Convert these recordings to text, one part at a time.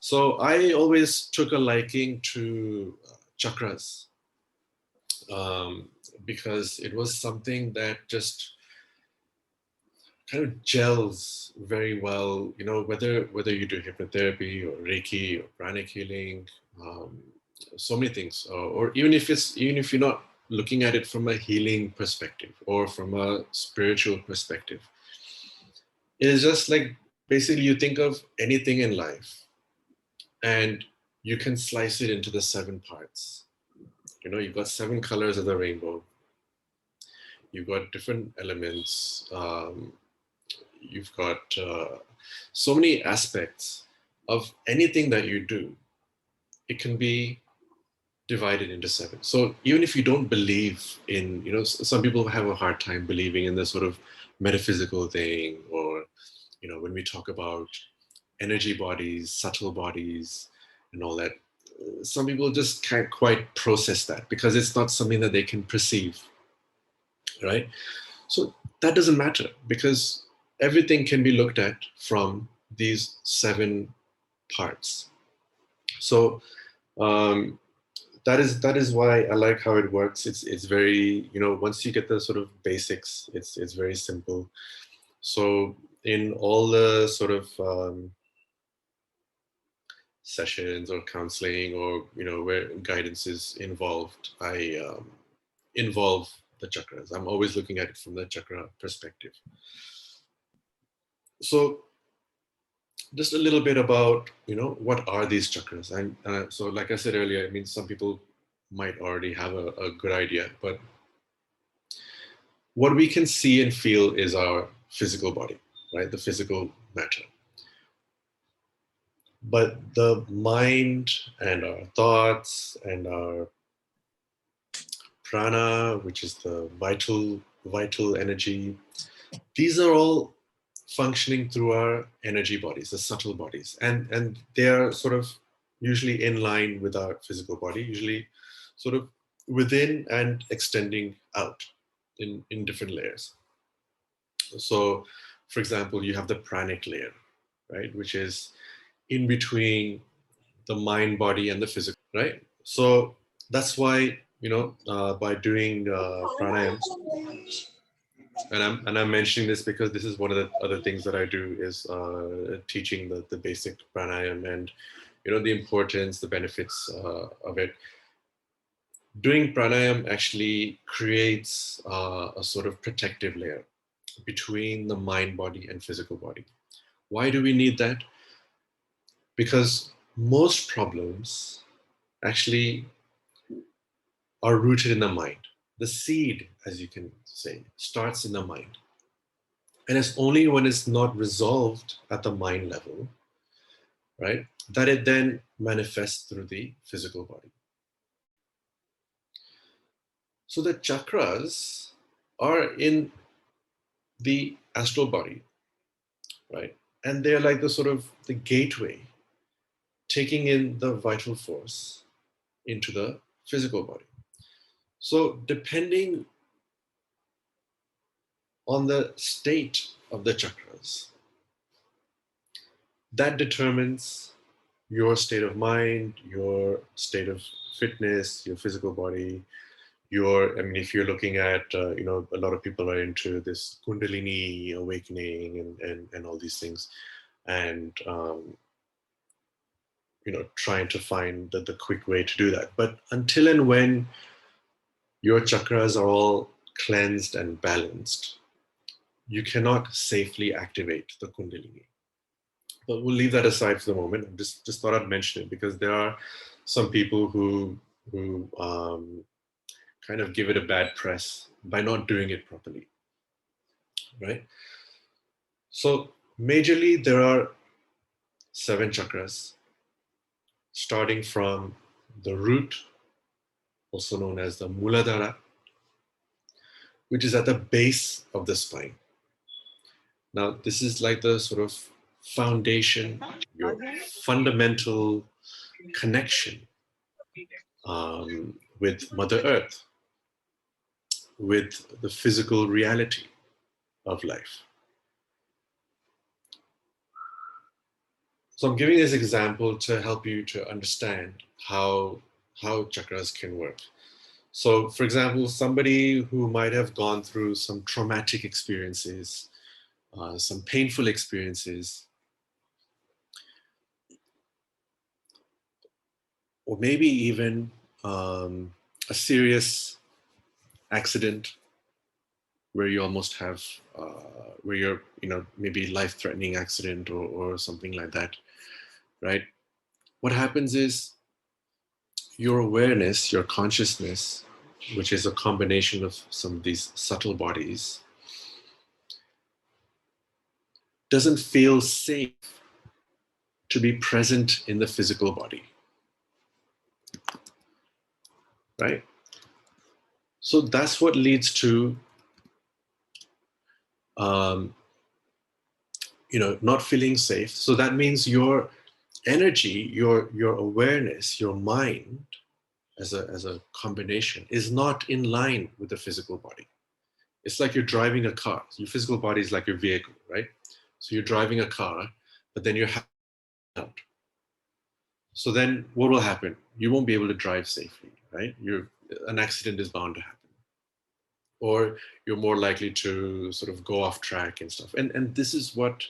So I always took a liking to chakras because it was something that just kind of gels very well. You know, whether you do hypnotherapy or Reiki or pranic healing, um, so many things, or even if you're not looking at it from a healing perspective or from a spiritual perspective, it's just like basically you think of anything in life and you can slice it into the seven parts. You know, you've got seven colors of the rainbow. You've got different elements. You've got so many aspects of anything that you do. It can be divided into seven. So even if you don't believe in, you know, some people have a hard time believing in this sort of metaphysical thing, or, you know, when we talk about energy bodies, subtle bodies, and all that, some people just can't quite process that because it's not something that they can perceive, right? So that doesn't matter because everything can be looked at from these seven parts. So um, that is why I like how it works. It's very, you know, once you get the sort of basics, it's very simple. So in all the sort of sessions or counseling, or you know, where guidance is involved, I involve the chakras. I'm always looking at it from the chakra perspective. So just a little bit about, you know, what are these chakras. And so like I said earlier, I mean, some people might already have a good idea, but what we can see and feel is our physical body, right? The physical matter. But the mind and our thoughts and our prana, which is the vital energy, these are all functioning through our energy bodies, the subtle bodies, and they are sort of usually in line with our physical body, usually sort of within and extending out in different layers. So, for example, you have the pranic layer, right, which is in between the mind, body, and the physical, right? So that's why, you know, by doing pranayam, and I'm mentioning this because this is one of the other things that I do is teaching the basic pranayam, and you know, the importance, the benefits of it. Doing pranayam actually creates a sort of protective layer between the mind, body, and physical body. Why do we need that? Because most problems actually are rooted in the mind. The seed, as you can say, starts in the mind. And it's only when it's not resolved at the mind level, right, that it then manifests through the physical body. So the chakras are in the astral body, right? And they're like the sort of the gateway, taking in the vital force into the physical body. So depending on the state of the chakras, that determines your state of mind, your state of fitness, your physical body, I mean, if you're looking at, you know, a lot of people are into this Kundalini awakening and all these things, and, you know, trying to find the quick way to do that. But until and when your chakras are all cleansed and balanced, you cannot safely activate the Kundalini. But we'll leave that aside for the moment. I just thought I'd mention it because there are some people who kind of give it a bad press by not doing it properly, right? So majorly there are seven chakras, starting from the root, also known as the Muladhara, which is at the base of the spine. Now, this is like the sort of foundation, your fundamental connection with Mother Earth, with the physical reality of life. So I'm giving this example to help you to understand how chakras can work. So, for example, somebody who might have gone through some traumatic experiences, some painful experiences, or maybe even a serious accident where you almost have, where you're, maybe life-threatening accident or something like that, right? What happens is your awareness, your consciousness, which is a combination of some of these subtle bodies, doesn't feel safe to be present in the physical body, right? So that's what leads to, um, not feeling safe. So that means your energy, your awareness, your mind, as a combination, is not in line with the physical body. It's like you're driving a car. Your physical body is like your vehicle, right? So you're driving a car, but then you're out. So then what will happen? You won't be able to drive safely, right? An accident is bound to happen. Or you're more likely to sort of go off track and stuff. And this is what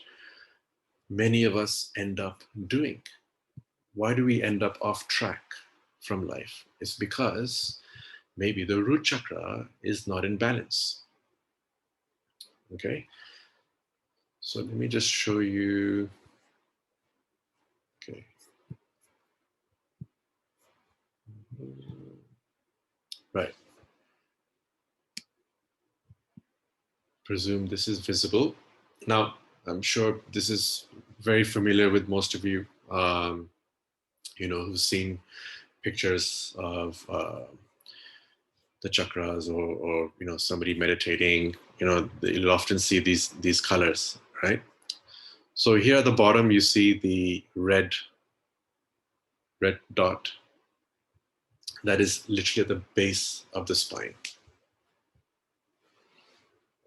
many of us end up doing. Why do we end up off track from life? It's because maybe the root chakra is not in balance. Okay, so let me just show you. Okay, right. Presume this is visible. Now, I'm sure this is very familiar with most of you, who've seen pictures of the chakras, or somebody meditating. You'll often see these colors, right? So here at the bottom, you see the red dot that is literally at the base of the spine.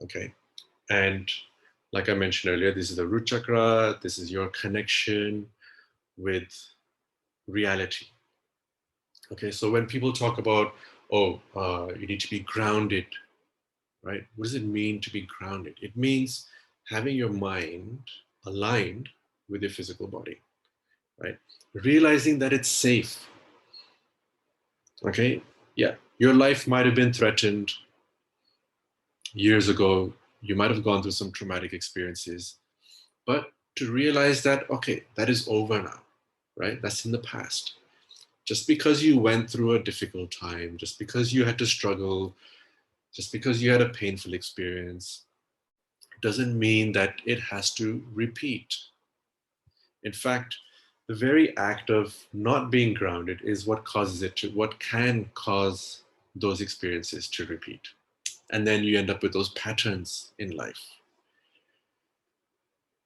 Okay, and like I mentioned earlier, this is the root chakra. This is your connection with reality. Okay, so when people talk about, you need to be grounded, right? What does it mean to be grounded? It means having your mind aligned with your physical body, right? Realizing that it's safe. Okay, yeah, your life might have been threatened years ago. You might have gone through some traumatic experiences, but to realize that, okay, that is over now, right? That's in the past. Just because you went through a difficult time, just because you had to struggle, just because you had a painful experience, doesn't mean that it has to repeat. In fact, the very act of not being grounded is what can cause those experiences to repeat. And then you end up with those patterns in life,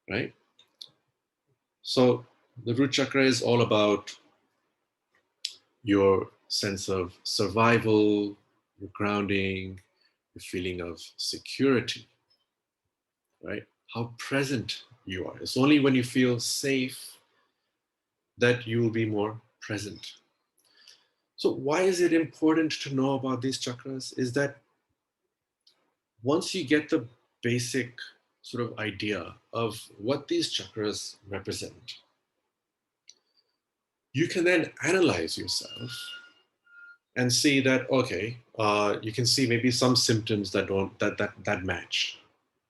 right? So the root chakra is all about your sense of survival, your grounding, your feeling of security, right? How present you are. It's only when you feel safe that you will be more present. So, why is it important to know about these chakras? Is that once you get the basic sort of idea of what these chakras represent, you can then analyze yourself and see that, okay, you can see maybe some symptoms that match,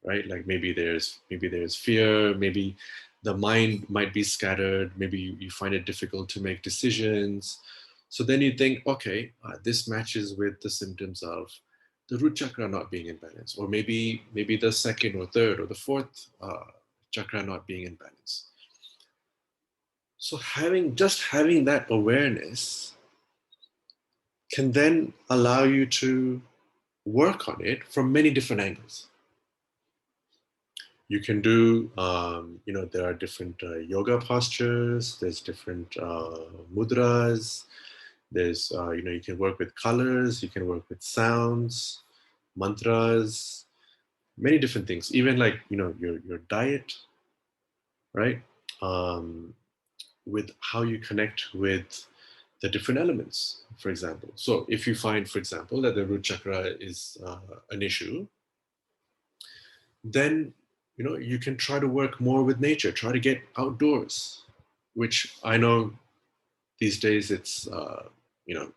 right? Like maybe there's fear, maybe the mind might be scattered, maybe you find it difficult to make decisions. So then you think, okay, this matches with the symptoms of the root chakra not being in balance, or maybe the second or third or the fourth chakra not being in balance. So having that awareness can then allow you to work on it from many different angles. You can do, there are different yoga postures, there's different mudras, there's, you can work with colors, you can work with sounds, mantras, many different things, even like, your diet, right? with how you connect with the different elements, for example. So if you find, for example, that the root chakra is an issue, then you can try to work more with nature, try to get outdoors, which I know these days it's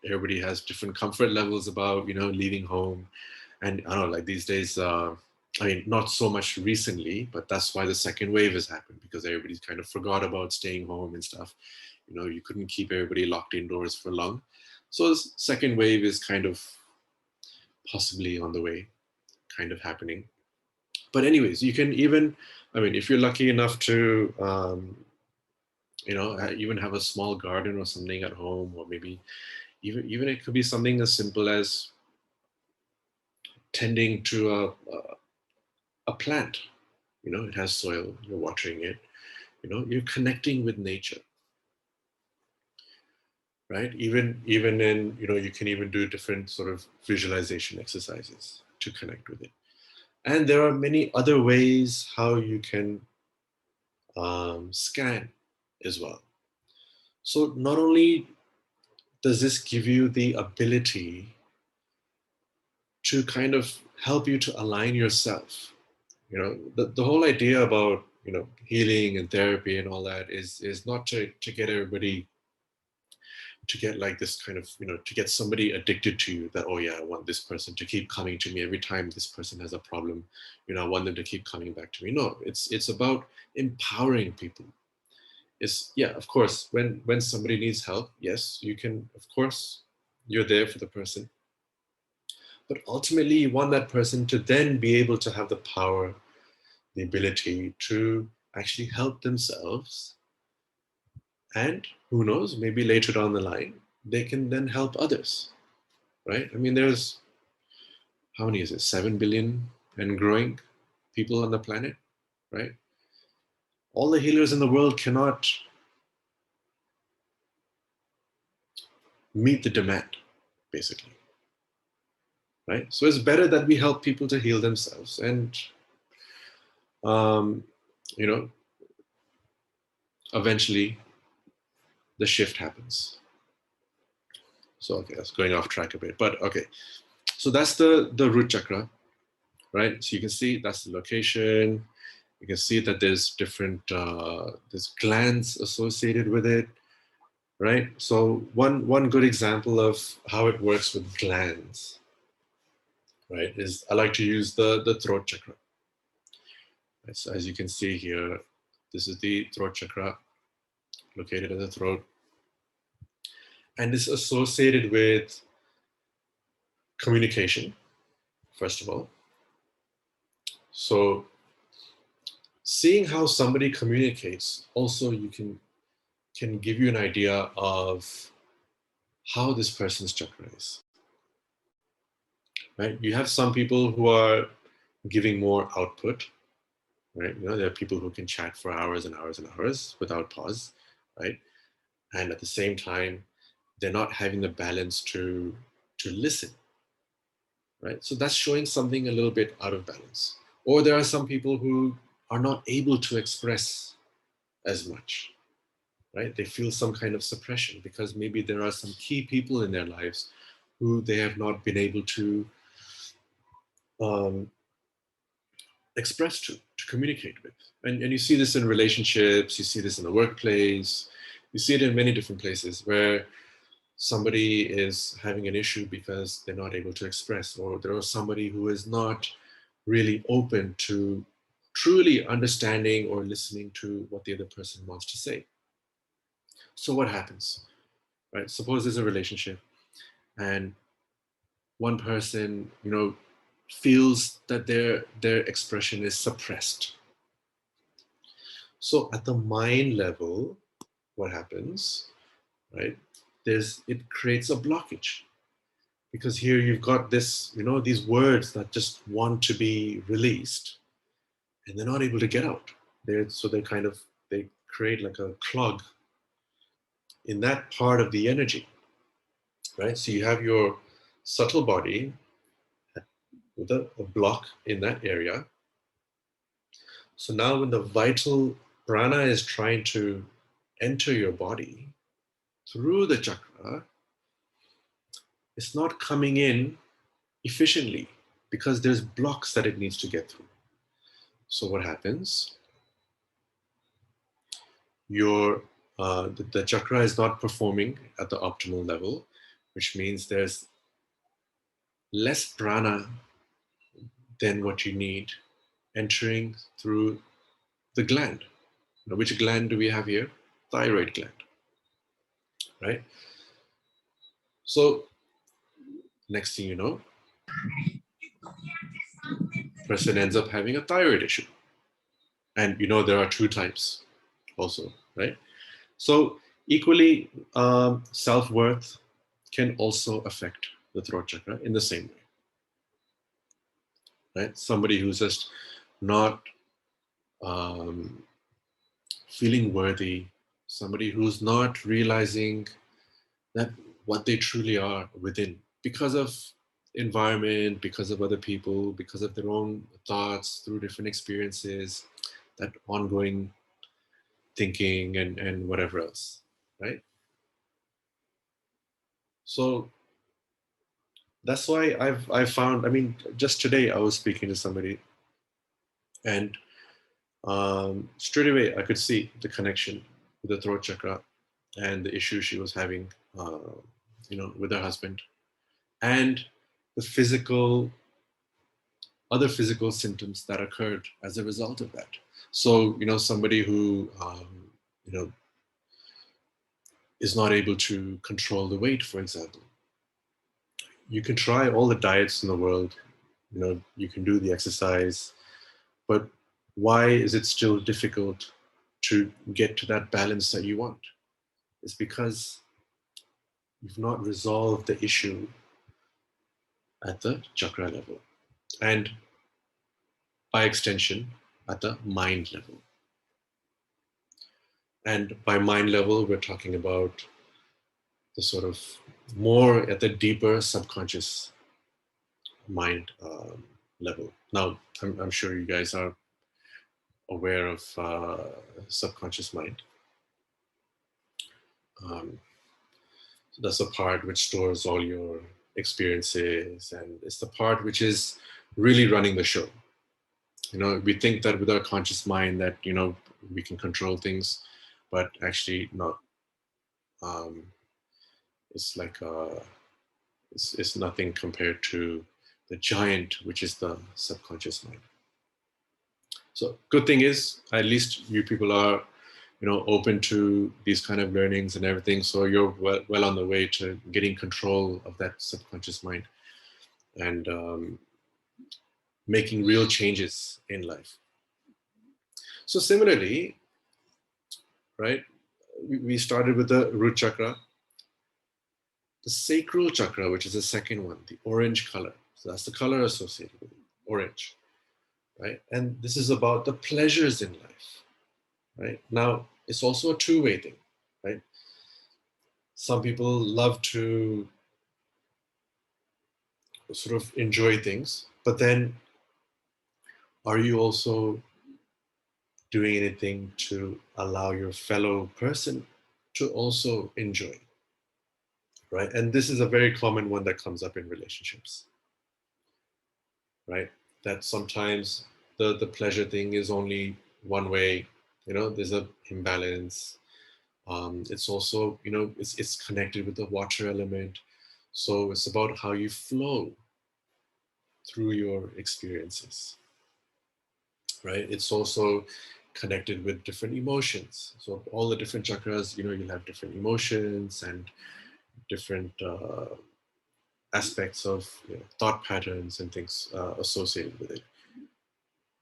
everybody has different comfort levels about leaving home. And I don't know, like these days, I mean, not so much recently, but that's why the second wave has happened, because everybody's kind of forgot about staying home and stuff. You couldn't keep everybody locked indoors for long. So this second wave is kind of possibly on the way, kind of happening. But anyways, you can even, I mean, if you're lucky enough to, even have a small garden or something at home, or maybe even it could be something as simple as tending to a plant. It has soil, you're watering it, you're connecting with nature, right? Even in, you can even do different sort of visualization exercises to connect with it. And there are many other ways how you can scan as well. So not only does this give you the ability to kind of help you to align yourself, the whole idea about healing and therapy and all that is not to get everybody to get like this kind of to get somebody addicted to you, that, oh yeah, I want this person to keep coming to me every time this person has a problem, I want them to keep coming back to me. No, it's about empowering people. Is, yeah, of course, when somebody needs help, yes, you can, of course, you're there for the person, but ultimately you want that person to then be able to have the power, the ability to actually help themselves. And who knows, maybe later down the line they can then help others, right? I mean, there's, how many is it, 7 billion and growing people on the planet, right? All the healers in the world cannot meet the demand, basically, right? So it's better that we help people to heal themselves, and um, you know eventually the shift happens. So okay, that's going off track a bit, but okay. So that's the root chakra, right? So you can see that's the location. You can see that there's different there's glands associated with it, right? So one good example of how it works with glands, right, is I like to use the throat chakra. Right? So as you can see here, this is the throat chakra located in the throat, and is associated with communication, first of all. So seeing how somebody communicates, also you can give you an idea of how this person's chakra is. Right? You have some people who are giving more output, right? There are people who can chat for hours and hours and hours without pause, right? And at the same time, they're not having the balance to listen, right? So that's showing something a little bit out of balance. Or there are some people who are not able to express as much, right? They feel some kind of suppression because maybe there are some key people in their lives who they have not been able to um, express to communicate with. And you see this in relationships, you see this in the workplace, you see it in many different places where somebody is having an issue because they're not able to express, or there is somebody who is not really open to truly understanding or listening to what the other person wants to say. So what happens, right? Suppose there's a relationship and one person, feels that their expression is suppressed. So at the mind level, what happens, right? It creates a blockage, because here you've got this, these words that just want to be released, and they're not able to get out. They create like a clog in that part of the energy, right? So you have your subtle body with a block in that area. So now when the vital prana is trying to enter your body through the chakra, it's not coming in efficiently because there's blocks that it needs to get through. So what happens? The chakra is not performing at the optimal level, which means there's less prana than what you need entering through the gland. Now, which gland do we have here? Thyroid gland, right? So next thing you know, person ends up having a thyroid issue. And there are two types also, right? So equally, self-worth can also affect the throat chakra in the same way, right? Somebody who's just not um, feeling worthy, somebody who's not realizing that what they truly are within because of environment, because of other people, because of their own thoughts through different experiences, that ongoing thinking and whatever else, right? So that's why I've found, I mean, just today I was speaking to somebody, and straight away I could see the connection with the throat chakra and the issue she was having, with her husband, and the other physical symptoms that occurred as a result of that. So, somebody who, is not able to control the weight, for example, you can try all the diets in the world, you can do the exercise, but why is it still difficult to get to that balance that you want? It's because you've not resolved the issue at the chakra level, and by extension, at the mind level. And by mind level, we're talking about the sort of more at the deeper subconscious mind level. Now, I'm sure you guys are aware of subconscious mind. So that's the part which stores all your experiences, and it's the part which is really running the show. We think that with our conscious mind that we can control things, but actually not. Um, it's like it's nothing compared to the giant, which is the subconscious mind. So good thing is, at least you people are, open to these kind of learnings and everything. So you're well on the way to getting control of that subconscious mind and making real changes in life. So similarly, right, we started with the root chakra, the sacral chakra, which is the second one, the orange color. So that's the color associated with it, orange, right? And this is about the pleasures in life, right? Now, it's also a two-way thing, right? Some people love to sort of enjoy things, but then are you also doing anything to allow your fellow person to also enjoy, right? And this is a very common one that comes up in relationships, right? That sometimes the pleasure thing is only one way, there's a imbalance. It's also, it's connected with the water element. So it's about how you flow through your experiences, right? It's also connected with different emotions. So all the different chakras, you'll have different emotions and different aspects of thought patterns and things associated with it,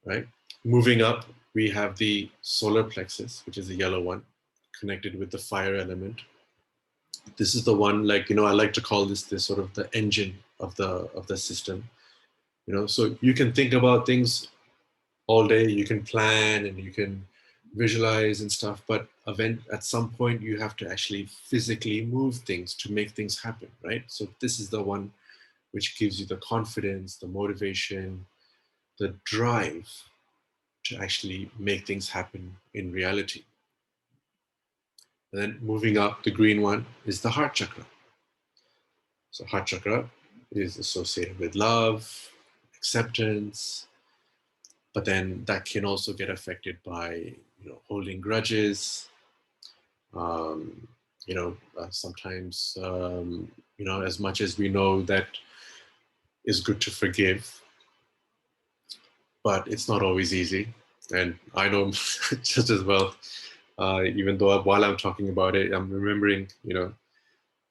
right? Moving up, we have the solar plexus, which is the yellow one, connected with the fire element. This is the one, like, I like to call this sort of the engine of the system. So you can think about things all day, you can plan and you can visualize and stuff, but at some point you have to actually physically move things to make things happen, right? So this is the one which gives you the confidence, the motivation, the drive to actually make things happen in reality. And then moving up, the green one is the heart chakra. So heart chakra is associated with love, acceptance, but then that can also get affected by, holding grudges. Um, Sometimes, as much as we know that is good to forgive, but it's not always easy. And I know just as well, even though while I'm talking about it, I'm remembering,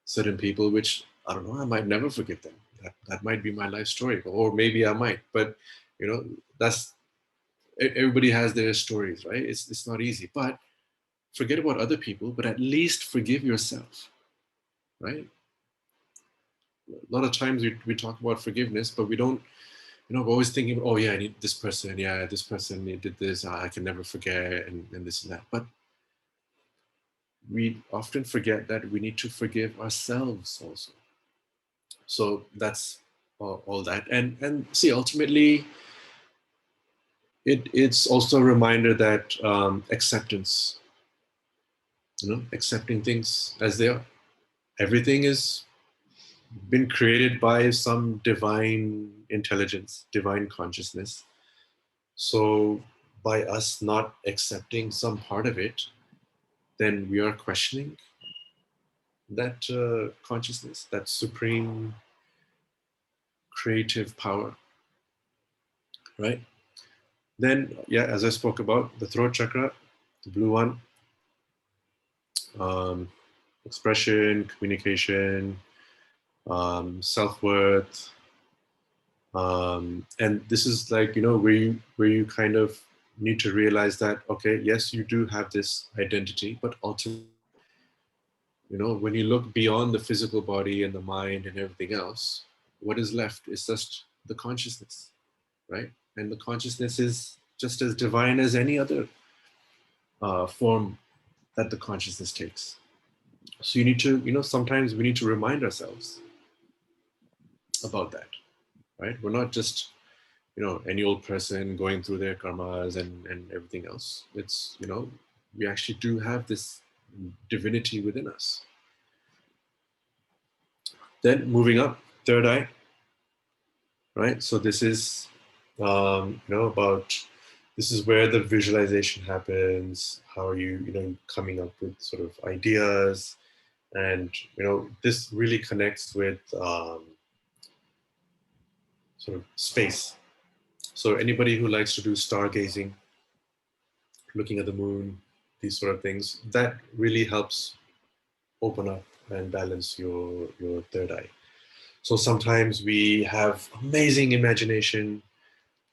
certain people, which I don't know, I might never forgive them. That might be my life story, or maybe I might. But that's everybody has their stories, right? It's not easy. But forget about other people, but at least forgive yourself, right? A lot of times we talk about forgiveness, but we don't. We're always thinking, oh yeah, I need this person. Yeah, this person did this. I can never forget, and this and that. But we often forget that we need to forgive ourselves also. So that's all that. And see, ultimately, it's also a reminder that acceptance, accepting things as they are. Everything is been created by some divine intelligence, divine consciousness. So by us not accepting some part of it, then we are questioning that consciousness, that supreme creative power, right? Then, yeah, as I spoke about, the throat chakra, the blue one, um, expression, communication, self-worth, and this is like, where you kind of need to realize that, okay, yes, you do have this identity, but ultimately, when you look beyond the physical body and the mind and everything else, what is left is just the consciousness, right? And the consciousness is just as divine as any other form that the consciousness takes. So you need to, sometimes we need to remind ourselves about that, right? We're not just, any old person going through their karmas and everything else. It's, we actually do have this divinity within us. Then moving up, third eye, right? So this is, about, this is where the visualization happens. How are you, coming up with sort of ideas, and this really connects with sort of space. So anybody who likes to do stargazing, looking at the moon, these sort of things, that really helps open up and balance your third eye. So sometimes we have amazing imagination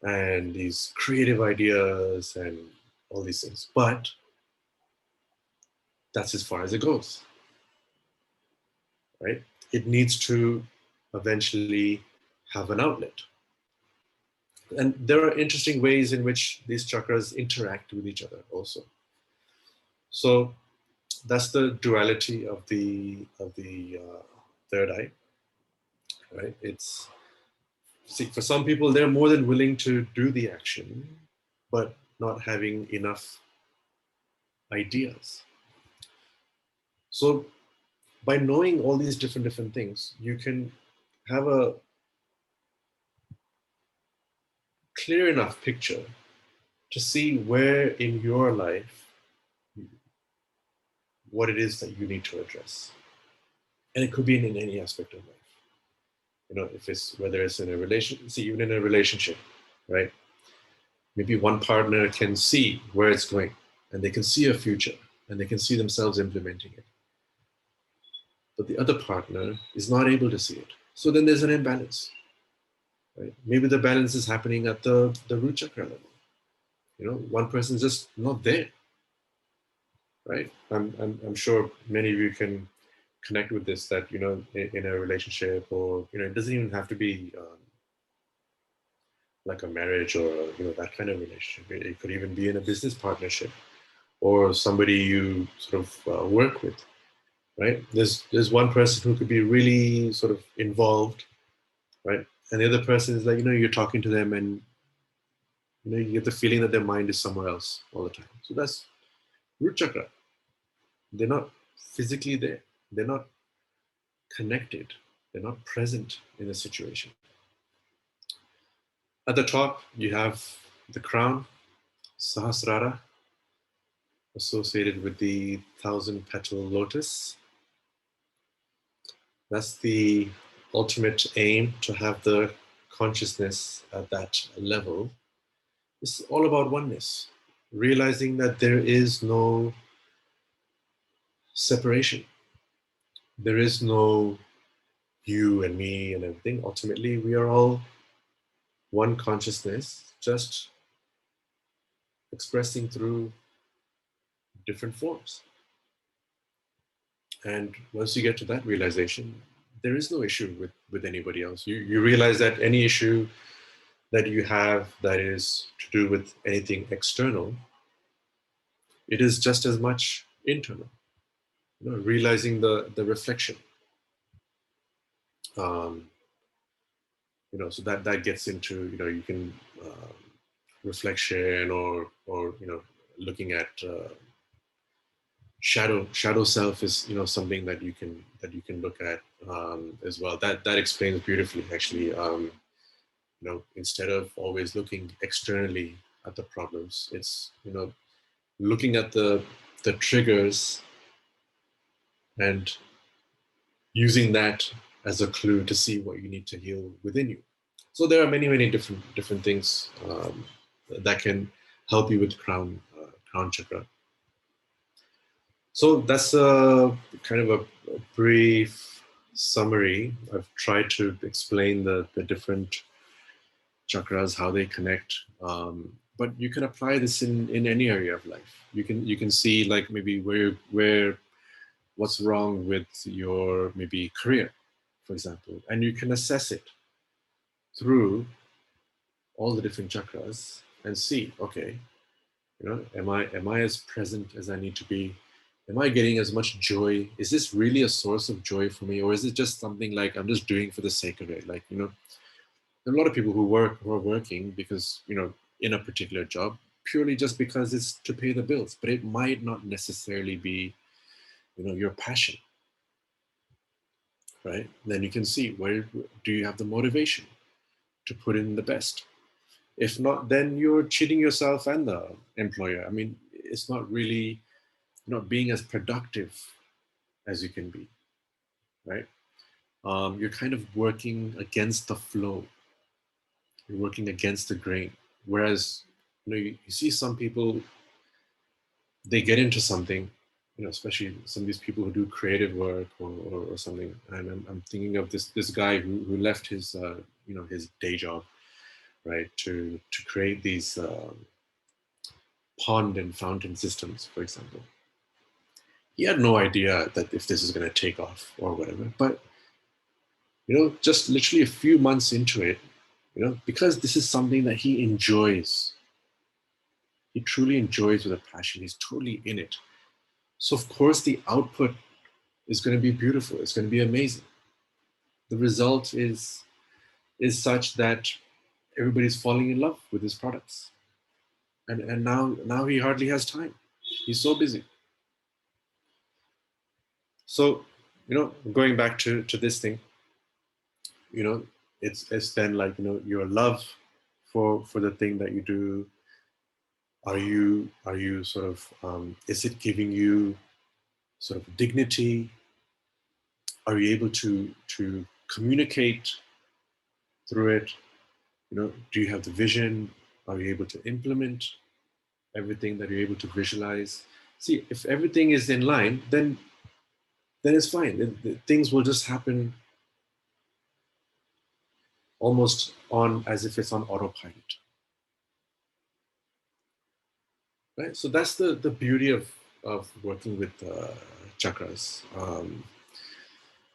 and these creative ideas and all these things, but that's as far as it goes, right? It needs to eventually have an outlet. And there are interesting ways in which these chakras interact with each other also. So that's the duality of the third eye, right? It's, see, for some people, they're more than willing to do the action, but not having enough ideas. So by knowing all these different things, you can have a clear enough picture to see where in your life what it is that you need to address. And it could be in any aspect of life. If it's, whether it's in a relation, see, even in a relationship, right? Maybe one partner can see where it's going, and they can see a future, and they can see themselves implementing it. But the other partner is not able to see it. So then there's an imbalance, right? Maybe the balance is happening at the root chakra level. One person's just not there, right? I'm sure many of you can connect with this, that, in a relationship, or, it doesn't even have to be like a marriage, or, that kind of relationship. It could even be in a business partnership, or somebody you sort of work with, right? There's one person who could be really sort of involved, right? And the other person is like, you're talking to them, and you get the feeling that their mind is somewhere else all the time. So that's root chakra. They're not physically there. They're not connected. They're not present in the situation. At the top, you have the crown, Sahasrara, associated with the 1,000-petal lotus. That's the ultimate aim, to have the consciousness at that level. It's all about oneness, realizing that there is no separation. There is no you and me and everything. Ultimately, we are all one consciousness, just expressing through different forms. And once you get to that realization, there is no issue with anybody else. You realize that any issue that you have that is to do with anything external, it is just as much internal. Realizing the reflection. Um, so that gets into, you can reflection, or looking at shadow self is something that you can look at as well. That explains beautifully, actually. Instead of always looking externally at the problems, it's looking at the triggers and using that as a clue to see what you need to heal within you. So there are many different things that can help you with crown chakra. So that's a kind of a brief summary. I've tried to explain the different chakras, how they connect. But you can apply this in any area of life. You can see, like, maybe where what's wrong with your maybe career, for example, and you can assess it through all the different chakras and see, okay, am I as present as I need to be? Am I getting as much joy? Is this really a source of joy for me, or is it just something like I'm just doing for the sake of it? Like, there are a lot of people who are working because, in a particular job, purely just because it's to pay the bills, but it might not necessarily be, your passion, right? Then you can see, where do you have the motivation to put in the best? If not, then you're cheating yourself and the employer. I mean, it's not really not being as productive as you can be, right? You're kind of working against the flow. You're working against the grain. Whereas, you see some people, they get into something, especially some of these people who do creative work, or something. And I'm thinking of this guy who left his his day job, right, to create these pond and fountain systems, for example. He had no idea that if this is going to take off or whatever, but just literally a few months into it, because this is something that he enjoys. He truly enjoys with a passion. He's totally in it. So of course the output is going to be beautiful. It's going to be amazing. The result is such that everybody's falling in love with his products. And now he hardly has time. He's so busy. So, going back to this thing, it's then like, your love for the thing that you do. Are you sort of, is it giving you sort of dignity? Are you able to communicate through it? Do you have the vision? Are you able to implement everything that you're able to visualize? See, if everything is in line, then it's fine. Things will just happen almost on as if it's on autopilot, right? So that's the beauty of working with chakras.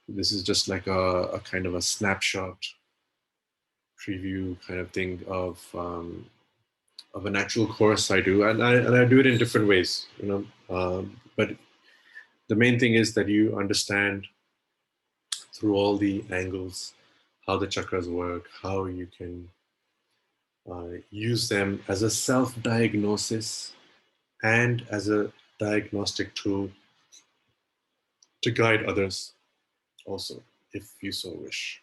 This is just like a kind of a snapshot preview kind of thing of an actual course I do, and I do it in different ways, but the main thing is that you understand through all the angles how the chakras work, how you can use them as a self-diagnosis and as a diagnostic tool to guide others also, if you so wish.